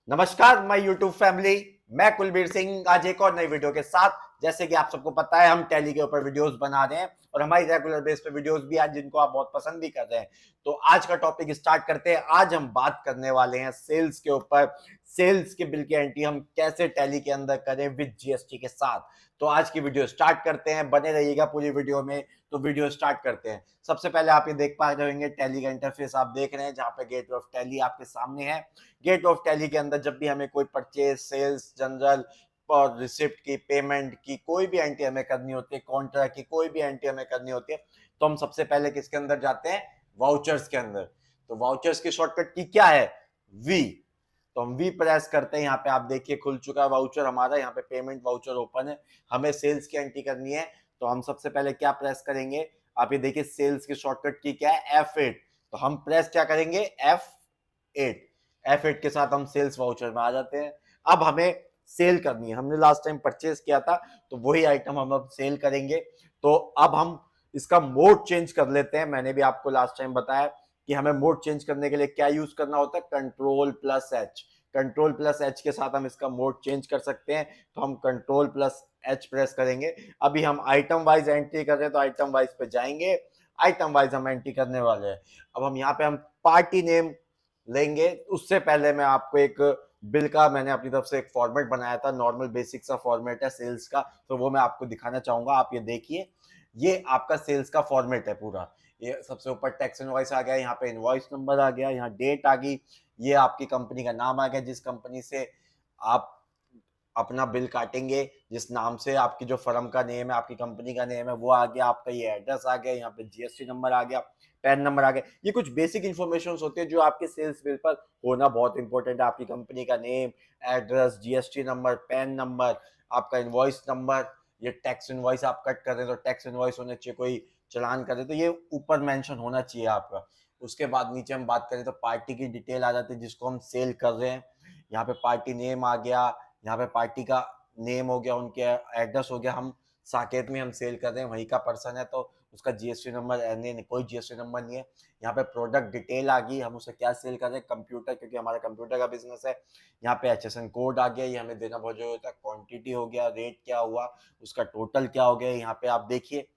नमस्कार my YouTube family. मैं कुलबीर सिंह आज एक और नई वीडियो के साथ। जैसे कि आप सबको पता है हम टैली के ऊपर वीडियोस बना रहे हैं और हमारी रेगुलर बेस पे वीडियोस भी आज जिनको आप बहुत पसंद भी कर रहे हैं। तो आज का टॉपिक स्टार्ट करते हैं। आज हम बात करने वाले हैं सेल्स के ऊपर। सेल्स के बिल की एंट्री हम कैसे टैली के अंदर करें विद जीएसटी के साथ। तो आज की वीडियो स्टार्ट करते हैं, बने रहिएगा पूरी वीडियो में। तो वीडियो स्टार्ट करते हैं। सबसे पहले आप ये देख पा रहे होंगे टैली का इंटरफेस आप देख रहे हैं, जहां पे गेट ऑफ टैली आपके सामने है। गेट ऑफ टैली के अंदर जब भी हमें कोई परचेज, सेल्स, जनरल और रिसिप्ट की, पेमेंट की कोई भी एंट्री हमें करनी होती है, कॉन्ट्रैक्ट की कोई भी एंट्री हमें करनी होती है, तो हम सबसे पहले किसके अंदर जाते हैं? वाउचर्स के अंदर। तो वाउचर्स की शॉर्टकट की क्या है? वी। तो हम वी प्रेस करते हैं। यहाँ पे आप देखिए खुल चुका है वाउचर हमारा। यहाँ पे पेमेंट वाउचर ओपन है। हमें सेल्स की एंट्री करनी है, तो हम सबसे पहले क्या प्रेस करेंगे? आप ये देखिए सेल्स की शॉर्टकट की क्या है? F8। तो हम प्रेस क्या करेंगे? F8। F8 के साथ हम सेल्स वाउचर में आ जाते हैं। अब हमें सेल करनी है। हमने लास्ट टाइम परचेज किया था, तो वही आइटम हम अब सेल करेंगे। तो अब हम इसका मोड चेंज कर लेते हैं। मैंने भी आपको लास्ट टाइम बताया कि हमें मोड चेंज करने के लिए क्या यूज करना होता है? Control plus H. Control plus H के साथ हम इसका मोड चेंज कर सकते हैं। तो हम कंट्रोल प्लस एच प्रेस करेंगे। अभी हम आइटम वाइज एंट्री कर रहे हैं, तो आइटम वाइज पे जाएंगे। आइटम वाइज हम एंट्री करने वाले हैं। अब हम यहाँ पे हम पार्टी नेम लेंगे। उससे पहले मैं आपको एक बिल का मैंने अपनी तरफ से एक फॉर्मेट बनाया था, नॉर्मल बेसिक सा फॉर्मेट है सेल्स का, तो वो मैं आपको दिखाना चाहूंगा। आप ये देखिए, ये आपका सेल्स का फॉर्मेट है पूरा। ये सबसे ऊपर टैक्स इनवॉइस आ गया, यहाँ पे इनवॉइस नंबर आ गया, यहाँ डेट आ गई, ये आपकी कंपनी का नाम आ गया, जिस कंपनी से आप अपना बिल काटेंगे, जिस नाम से आपकी जो फर्म का नेम है, आपकी कंपनी का नेम है, वो आ गया। आपका ये एड्रेस आ गया, यहाँ पे जीएसटी नंबर आ गया, पैन नंबर आ गया। ये कुछ बेसिक इन्फॉर्मेशन होती है जो आपके सेल्स बिल पर होना बहुत इंपॉर्टेंट है। आपकी कंपनी का name, address, GST number, pan number, आपका इनवॉइस नंबर। ये टैक्स इनवॉइस आप कट कर रहे हैं तो टैक्स इनवॉइस होना चाहिए, कोई चलान कर रहे तो ये ऊपर मेंशन होना चाहिए आपका। उसके बाद नीचे हम बात करें तो पार्टी की डिटेल आ जाती है जिसको हम सेल कर रहे हैं। यहाँ पे पार्टी नेम आ गया, यहाँ पे पार्टी का नेम हो गया, उनके एड्रेस हो गया। हम साकेत में हम सेल कर रहे हैं, वहीं का पर्सन है, तो उसका जीएसटी नंबर नहीं, कोई जीएसटी नंबर नहीं है। यहाँ पे प्रोडक्ट डिटेल आ गई, हम उसे क्या सेल कर रहे हैं, कंप्यूटर, क्योंकि हमारा कंप्यूटर का बिजनेस है। यहाँ पे एचएसएन कोड आ गया, ये हमें देना बहुत जरूरी होता है। क्वांटिटी हो गया, रेट क्या हुआ, उसका टोटल क्या हो गया, यहाँ पे आप देखिए।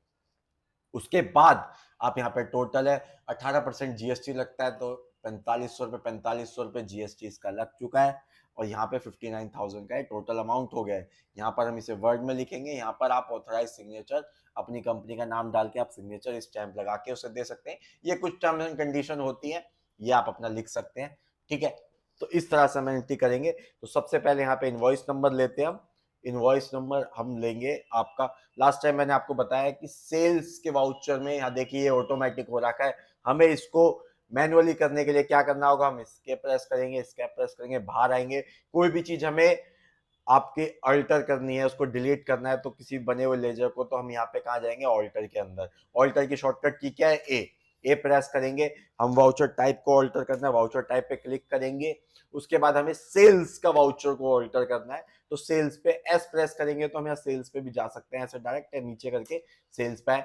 उसके बाद आप यहाँ पे टोटल है 18% जीएसटी लगता है, तो 4500 रुपये जीएसटी इसका लग चुका है। और यहाँ पे 59,000 का टोटल अमाउंट हो गया है। यहाँ पर हम इसे वर्ड में लिखेंगे। यहाँ पर आप ऑथराइज सिग्नेचर, अपनी कंपनी का नाम डाल के आप सिग्नेचर स्टैंप लगा के उसे दे सकते हैं। ये कुछ टर्म्स एंड कंडीशन होती है, ये आप अपना लिख सकते हैं। ठीक है, तो इस तरह से हम एंट्री करेंगे। तो सबसे पहले यहाँ पे इनवॉइस नंबर लेते हैं हम। इनवॉइस नंबर हम लेंगे आपका। लास्ट टाइम मैंने आपको बताया कि सेल्स के वाउचर में यहाँ देखिए ये ऑटोमेटिक हो रखा है। हमें इसको मैनुअली करने के लिए क्या करना होगा? हम एस्केप प्रेस करेंगे, एस्केप प्रेस करेंगे, बाहर आएंगे। कोई भी चीज हमें आपके अल्टर करनी है, उसको डिलीट करना है, तो किसी बने हुए लेजर को, तो हम यहाँ पे कहाँ जाएंगे? ऑल्टर के अंदर। ऑल्टर की शॉर्टकट की क्या है? ए प्रेस करेंगे। हम वाउचर टाइप को ऑल्टर करना है, वाउचर टाइप पे क्लिक करेंगे। उसके बाद हमें सेल्स का वाउचर को ऑल्टर करना है, तो सेल्स पे एस प्रेस करेंगे, तो हम यहाँ सेल्स पे भी जा सकते हैं, ऐसे डायरेक्ट नीचे करके सेल्स पे।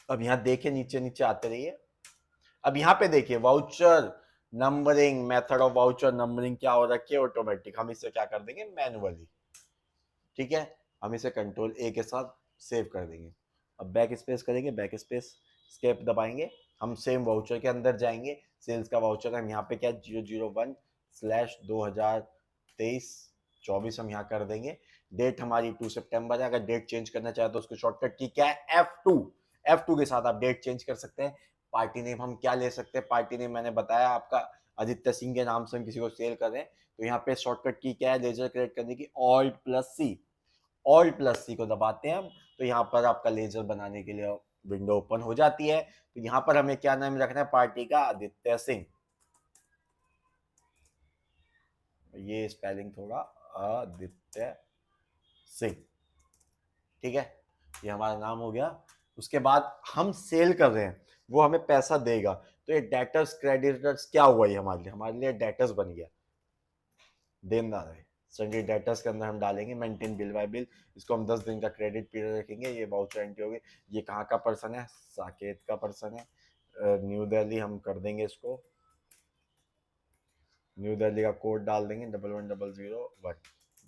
अब यहाँ देखिए नीचे नीचे आते रहिए। अब यहाँ पे देखिए voucher numbering, method of voucher numbering क्या हो रखी है? ऑटोमेटिक। हम इसे क्या कर देंगे? मैनुअली। ठीक है, हम इसे कंट्रोल ए के साथ सेव कर देंगे। अब बैक स्पेस करेंगे, बैक स्पेस स्केप दबाएंगे। हम सेम वाउचर के अंदर जाएंगे। सेल्स का वाउचर हम यहाँ पे क्या 001/2023-24 हम यहाँ कर देंगे। डेट हमारी 2 सितंबर है। अगर डेट चेंज करना चाहे तो उसकी शॉर्टकट की क्या है? F2 के साथ आप डेट चेंज कर सकते हैं। पार्टी नेम हम क्या ले सकते हैं? पार्टी नेम मैंने बताया आपका आदित्य सिंह के नाम से हम किसी को सेल कर रहे हैं, तो यहाँ पे शॉर्टकट की क्या है लेजर क्रिएट करने की? ऑल्ट प्लस सी को दबाते हैं हम, तो यहाँ पर आपका लेजर बनाने के लिए विंडो ओपन हो जाती है। तो यहाँ पर हमें क्या नाम रखना है? पार्टी का आदित्य सिंह। ये स्पेलिंग थोड़ा आदित्य सिंह। ठीक है, ये हमारा नाम हो गया। उसके बाद हम सेल कर रहे हैं, वो हमें पैसा देगा। तो ये डेटर्स क्रेडिटर्स क्या हुआ? ये हमारे लिए डेटर्स बन गया, देनदार है। सन्डी डेटर्स के अंदर हम डालेंगे मेंटेन बिल बाय बिल। इसको हम 10 दिन का क्रेडिट पीरियड रखेंगे। ये वाउचर एंट्री होगी। ये कहाँ का पर्सन है? साकेत का पर्सन है, न्यू दिल्ली। हम कर देंगे इसको न्यू दिल्ली का कोड डाल देंगे 110001,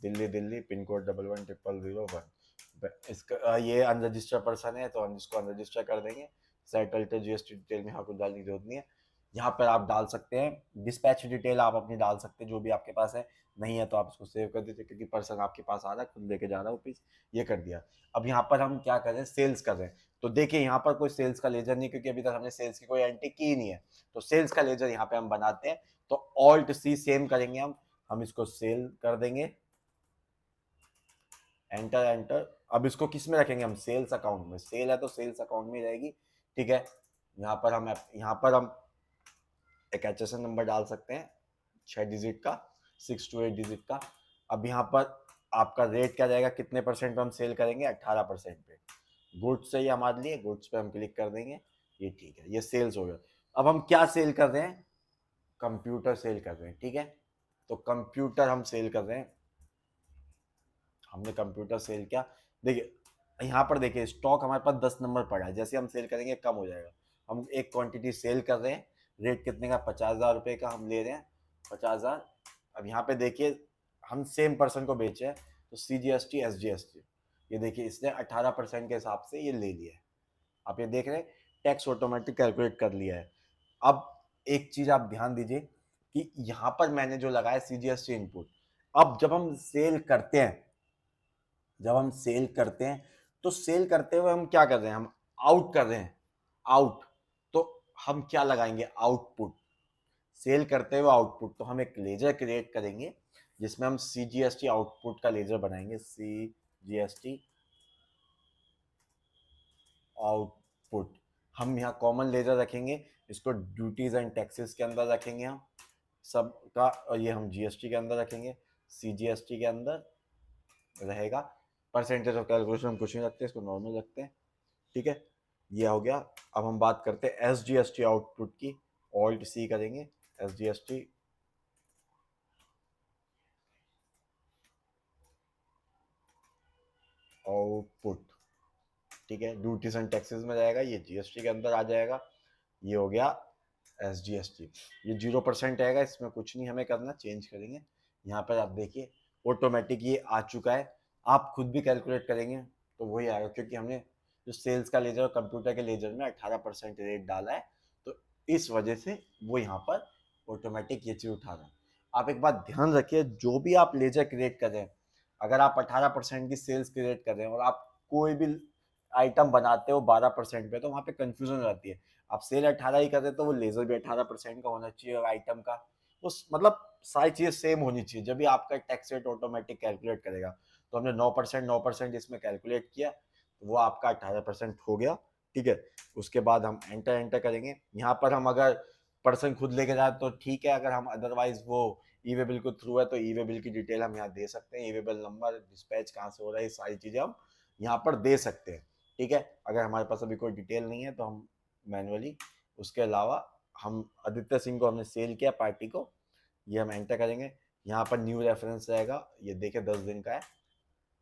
दिल्ली दिल्ली पिन कोड 110001। इसका ये अनरजिस्टर्ड पर्सन है तो हम इसको अनरजिस्टर कर देंगे। सेटल जीएसटी डिटेल में यहाँ कुछ डालने की जरूरत नहीं है। यहाँ पर आप डाल सकते हैं डिस्पैच डिटेल, आप अपनी डाल सकते हैं जो भी आपके पास है, नहीं है तो आप इसको सेव कर दीजिए क्योंकि पर्सन आपके पास आ रहा है, खुद लेके जा रहा है पीस, ये कर दिया। अब यहाँ पर हम क्या कर रहे हैं, सेल्स कर रहे हैं। तो देखिए यहाँ पर कोई सेल्स का लेजर नहीं, क्योंकि अभी तक हमने सेल्स की कोई एंट्री की नहीं है, तो सेल्स का लेजर यहाँ पे हम बनाते हैं। तो ऑल्ट सी सेम करेंगे हम इसको सेल कर देंगे, एंटर एंटर। अब इसको किस में रखेंगे हम, सेल्स अकाउंट में, सेल है तो सेल्स अकाउंट में रहेगी, ठीक है। यहाँ पर हम एक HSN नंबर डाल सकते हैं 6 डिजिट का, 6 to 8 डिजिट का। अब यहाँ पर आपका रेट क्या जाएगा, कितने परसेंट पे हम सेल करेंगे, 18% पे। गुड्स चाहिए हमारे लिए, गुड्स पे हम क्लिक कर देंगे, ये ठीक है, ये सेल्स हो गया। अब हम क्या सेल कर रहे हैं, कंप्यूटर सेल कर रहे हैं, ठीक है। तो कंप्यूटर हम सेल कर रहे हैं, हमने कंप्यूटर सेल किया। देखिए यहाँ पर देखिए स्टॉक हमारे पास 10 नंबर पड़ा है, जैसे हम सेल करेंगे कम हो जाएगा। हम एक क्वांटिटी सेल कर रहे हैं, रेट कितने का, 50,000 रुपये का हम ले रहे हैं, 50,000। अब यहाँ पे देखिए हम सेम पर्सन को बेचे हैं, तो CGST SGST, ये देखिए इसने 18% के हिसाब से ये ले लिया है। आप ये देख रहे हैं टैक्स ऑटोमेटिक कैलकुलेट कर लिया है। अब एक चीज आप ध्यान दीजिए कि यहाँ पर मैंने जो लगाया CGST इनपुट, अब जब हम सेल करते हैं, तो सेल करते हुए हम क्या कर रहे हैं, हम आउट कर रहे हैं, आउट। तो हम क्या लगाएंगे, आउटपुट, सेल करते हुए आउटपुट। तो हम एक लेजर क्रिएट करेंगे जिसमें हम CGST आउटपुट का लेजर बनाएंगे, CGST आउटपुट। हम यहाँ कॉमन लेजर रखेंगे, इसको ड्यूटीज एंड टैक्सेस के अंदर रखेंगे हम सबका, और ये हम GST के अंदर रखेंगे, CGST के अंदर रहेगा। परसेंटेज ऑफ कैलकुलेशन हम कुछ नहीं रखते, इसको नॉर्मल रखते हैं, ठीक है। ये हो गया। अब हम बात करते हैं SGST आउटपुट की, ऑल्ट C करेंगे, SGST आउटपुट, ठीक है। ड्यूटीज एंड टैक्सेस में जाएगा, ये GST के अंदर आ जाएगा। ये हो गया SGST। ये 0% रहेगा, इसमें कुछ नहीं हमें करना, चेंज करेंगे। यहाँ पर आप देखिए ऑटोमेटिक ये आ चुका है। आप खुद भी कैलकुलेट करेंगे तो वही आएगा, क्योंकि हमने जो सेल्स का लेजर और कंप्यूटर के लेजर में 18% रेट डाला है, तो इस वजह से वो यहाँ पर ऑटोमेटिक ये चीज़ उठा रहा है। आप एक बात ध्यान रखिए, जो भी आप लेजर क्रिएट कर रहे हैं, अगर आप 18% की सेल्स क्रिएट कर रहे हैं और आप कोई भी आइटम बनाते हो 12% पे, तो वहाँ पे कंफ्यूजन रहती है। आप सेल 18 ही कर रहे तो वो लेजर भी 18% का होना चाहिए, और आइटम का उस मतलब सारी चीज़ें सेम होनी चाहिए, जब भी आपका टैक्स रेट ऑटोमेटिक कैलकुलेट करेगा। तो हमने 9% इसमें कैलकुलेट किया, तो वो आपका 18% हो गया, ठीक है। उसके बाद हम एंटर करेंगे। यहाँ पर हम अगर पर्सन खुद लेके जाए तो ठीक है, अगर हम अदरवाइज वो ई वे बिल के थ्रू है तो ई वे बिल की डिटेल हम यहाँ दे सकते हैं, ई वे बिल नंबर, डिस्पैच कहाँ से हो रहा है, ये सारी चीज़ें हम यहाँ पर दे सकते हैं, ठीक है। अगर हमारे पास अभी कोई डिटेल नहीं है तो हम मैनुअली, उसके अलावा हम आदित्य सिंह को हमने सेल किया पार्टी को, ये हम एंटर करेंगे। यहाँ पर न्यू रेफरेंस रहेगा, ये देखे 10 दिन का है।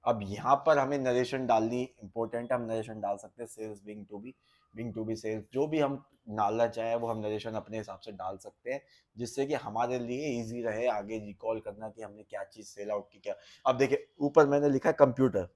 अब यहाँ पर हमें नरेशन डालनी इंपॉर्टेंट है, हम नरेशन डाल सकते हैं, sales being to be sales, जो भी हम डालना चाहे वो हम नरेशन अपने हिसाब से डाल सकते हैं, जिससे कि हमारे लिए इजी रहे आगे रिकॉल करना कि हमने क्या चीज़ सेल आउट की क्या। अब देखिए ऊपर मैंने लिखा है कंप्यूटर,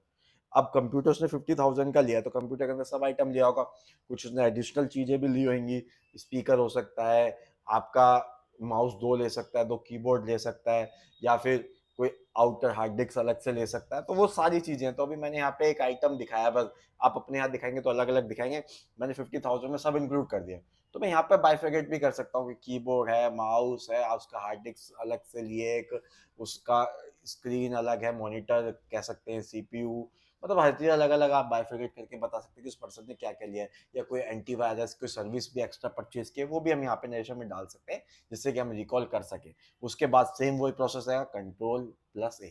अब कंप्यूटर उसने 50,000 का लिया, तो कंप्यूटर के अंदर सब आइटम लिया होगा, कुछ उसने एडिशनल चीज़ें भी ली होंगी, स्पीकर हो सकता है आपका, माउस 2 ले सकता है, 2 कीबोर्ड ले सकता है, या फिर कोई आउटर हार्ड डिस्क अलग से ले सकता है, तो वो सारी चीज़ें। तो अभी मैंने यहाँ पे एक आइटम दिखाया, बस आप अपने यहाँ दिखाएंगे तो अलग अलग दिखाएंगे, मैंने 50,000 में सब इंक्लूड कर दिया। तो मैं यहाँ पे बाइफिकेट भी कर सकता हूँ कि कीबोर्ड है, माउस है, उसका हार्ड डिस्क अलग से लिए, एक उसका स्क्रीन अलग है, मॉनिटर कह सकते हैं, CPU, मतलब हर चीज़ अलग अलग आप बाइफिकेट करके बता सकते हैं कि उस पर्सन ने क्या क्या लिया है, या कोई एंटीवायरस कोई सर्विस भी एक्स्ट्रा परचेज की है, वो भी हम यहाँ पे नरेशन में डाल सकते हैं, जिससे कि हम रिकॉल कर सके। उसके बाद सेम वही प्रोसेस है, Ctrl+A।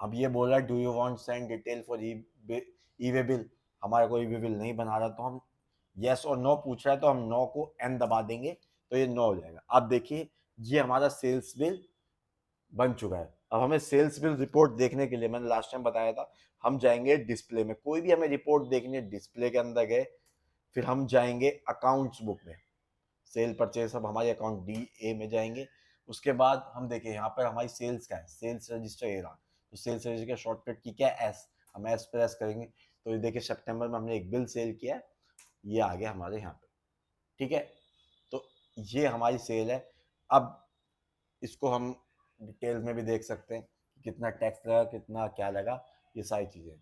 अब ये बोल रहा है do you want send detail for E way bill, हमारा कोई ई वे बिल नहीं बना रहा, तो हम यस और नो पूछ रहा है, तो हम नो को N दबा देंगे, तो ये नो हो जाएगा। अब देखिए ये हमारा सेल्स बिल बन चुका है। अब हमें सेल्स बिल रिपोर्ट देखने के लिए, मैंने लास्ट टाइम बताया था, हम जाएंगे डिस्प्ले में, कोई भी हमें रिपोर्ट देखनी है डिस्प्ले के अंदर गए, फिर हम जाएंगे अकाउंट्स बुक में, सेल परचेज सब हमारे अकाउंट DA में जाएंगे। उसके बाद हम देखें यहाँ पर हमारी सेल्स का है, सेल्स रजिस्टर ये रहा, तो सेल्स रजिस्टर का शॉर्टकट की क्या है, एस, हम एस प्रेस करेंगे तो ये देखिए सितंबर में हमने एक बिल सेल किया है, ये आ गया हमारे यहाँ पे, ठीक है। तो ये हमारी सेल है। अब इसको हम डिटेल में भी देख सकते हैं कितना टैक्स लगा, कितना क्या लगा, ये सारी चीज़ें।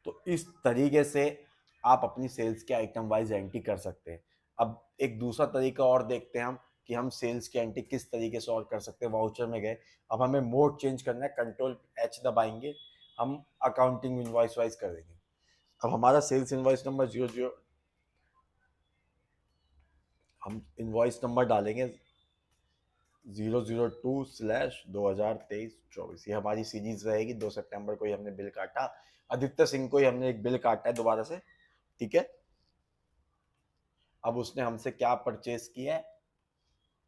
तो इस तरीके से आप अपनी सेल्स के आइटम वाइज एंट्री कर सकते हैं। अब एक दूसरा तरीका और देखते हैं हम कि हम सेल्स की एंट्री किस तरीके से और कर सकते हैं। वाउचर में गए, अब हमें मोड चेंज करना है, Ctrl+H दबाएंगे, हम अकाउंटिंग इनवॉइस वाइज कर देंगे। अब हमारा सेल्स इनवॉइस नंबर 00, हम इनवॉइस नंबर डालेंगे 002/2023-24, ये हमारी सीरीज रहेगी। 2 सितंबर को ही हमने बिल काटा, आदित्य सिंह को ही हमने एक बिल काटा है दोबारा से, ठीक है। अब उसने हमसे क्या परचेज किया है,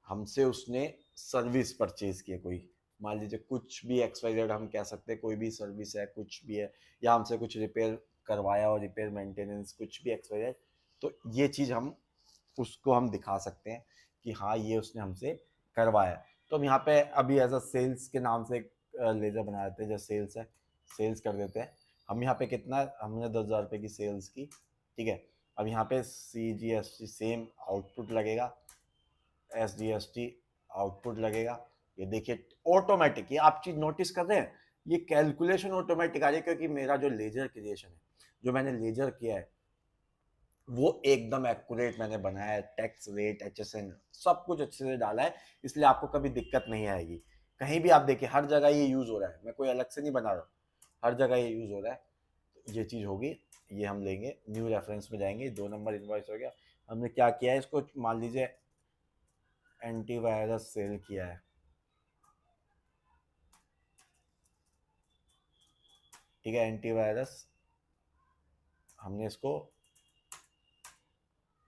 हमसे उसने सर्विस परचेज की है कोई, मान लीजिए कुछ भी XYZ हम कह सकते हैं, कोई भी सर्विस है, कुछ भी है, या हमसे कुछ रिपेयर करवाया और रिपेयर मेंटेनेंस कुछ भी XYZ, तो ये चीज़ हम उसको हम दिखा सकते हैं कि हाँ ये उसने हमसे करवाया। तो हम यहाँ पे अभी एज अ सेल्स के नाम से एक लेजर बना देते हैं, जो सेल्स है, सेल्स कर देते हैं। हम यहाँ पे कितना, हमने 10,000 रुपये की सेल्स की, ठीक है। अब यहाँ पे CGST सेम आउटपुट लगेगा, SGST आउटपुट लगेगा, ये देखिए ऑटोमेटिक, ये आप चीज नोटिस कर रहे हैं, ये कैलकुलेशन ऑटोमेटिक आ रही है, क्योंकि मेरा जो लेजर क्रिएशन है, जो मैंने लेजर किया है, वो एकदम एक्यूरेट मैंने बनाया है, टैक्स रेट HSN सब कुछ अच्छे से डाला है, इसलिए आपको कभी दिक्कत नहीं आएगी। कहीं भी आप देखिए हर जगह ये यूज हो रहा है, मैं कोई अलग से नहीं बना रहा हूँ, हर जगह ये यूज हो रहा है। तो ये चीज होगी, ये हम लेंगे, न्यू रेफरेंस में जाएंगे, 2 नंबर इनवॉइस हो गया। हमने क्या किया है, इसको मान लीजिए एंटीवायरस सेल किया है, ठीक है, एंटीवायरस हमने इसको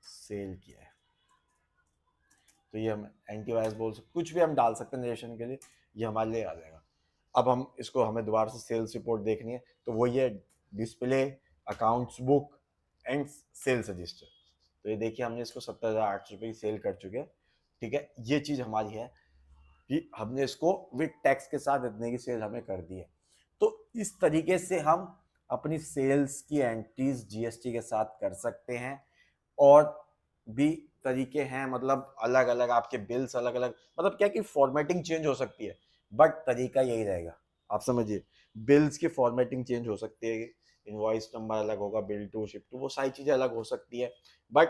सेल किया है, तो ये हम एंटीवायरस बोल सकते, कुछ भी हम डाल सकते हैं नरेशन के लिए, ये हमारे लिए आ जाएगा। अब हम इसको, हमें दोबारा से सेल्स रिपोर्ट देखनी है, तो वो ये display accounts book and sales register, तो ये देखिए हमने इसको 70,800 रुपये की सेल कर चुके हैं, ठीक है। ये चीज़ हमारी है कि हमने इसको विद टैक्स के साथ इतने की सेल हमें कर दी है। तो इस तरीके से हम अपनी सेल्स की एंट्रीज GST के साथ कर सकते हैं। और भी तरीके हैं, मतलब अलग अलग आपके बिल्स अलग अलग, मतलब क्या कि फॉर्मेटिंग चेंज हो सकती है, बट तरीका यही रहेगा, आप समझिए। बिल्स की फॉर्मेटिंग चेंज हो सकती है, इनवॉइस नंबर अलग होगा, बिल टू शिप टू, वो सारी चीज़ें अलग हो सकती है, बट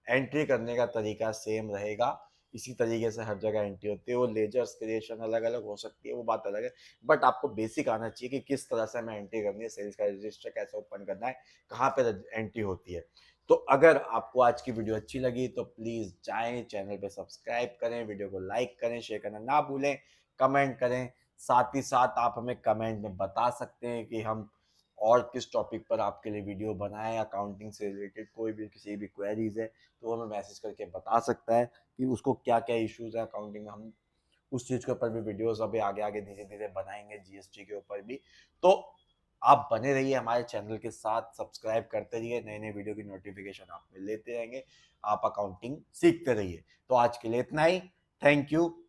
एंट्री करने का तरीका सेम रहेगा। इसी तरीके से हर जगह एंट्री होती है, वो लेजर्स क्रिएशन अलग अलग हो सकती है, वो बात अलग है, बट आपको बेसिक आना चाहिए कि किस तरह से हमें एंट्री करनी है, सेल्स का रजिस्टर कैसे ओपन करना है, कहाँ पे एंट्री होती है। तो अगर आपको आज की वीडियो अच्छी लगी तो प्लीज़ जाएं, चैनल पे सब्सक्राइब करें, वीडियो को लाइक करें, शेयर करना ना भूलें, कमेंट करें। साथ ही साथ आप हमें कमेंट में बता सकते हैं कि हम और किस टॉपिक पर आपके लिए वीडियो बनाएं, अकाउंटिंग से रिलेटेड कोई भी किसी भी क्वेरीज है तो हमें मैसेज करके बता सकता है कि उसको क्या क्या इश्यूज है अकाउंटिंग में, हम उस चीज़ के ऊपर भी वीडियोस अभी आगे आगे धीरे धीरे बनाएंगे, GST के ऊपर भी। तो आप बने रहिए हमारे चैनल के साथ, सब्सक्राइब करते रहिए, नए नए वीडियो की नोटिफिकेशन आप लेते रहेंगे, आप अकाउंटिंग सीखते रहिए। तो आज के लिए इतना ही, थैंक यू।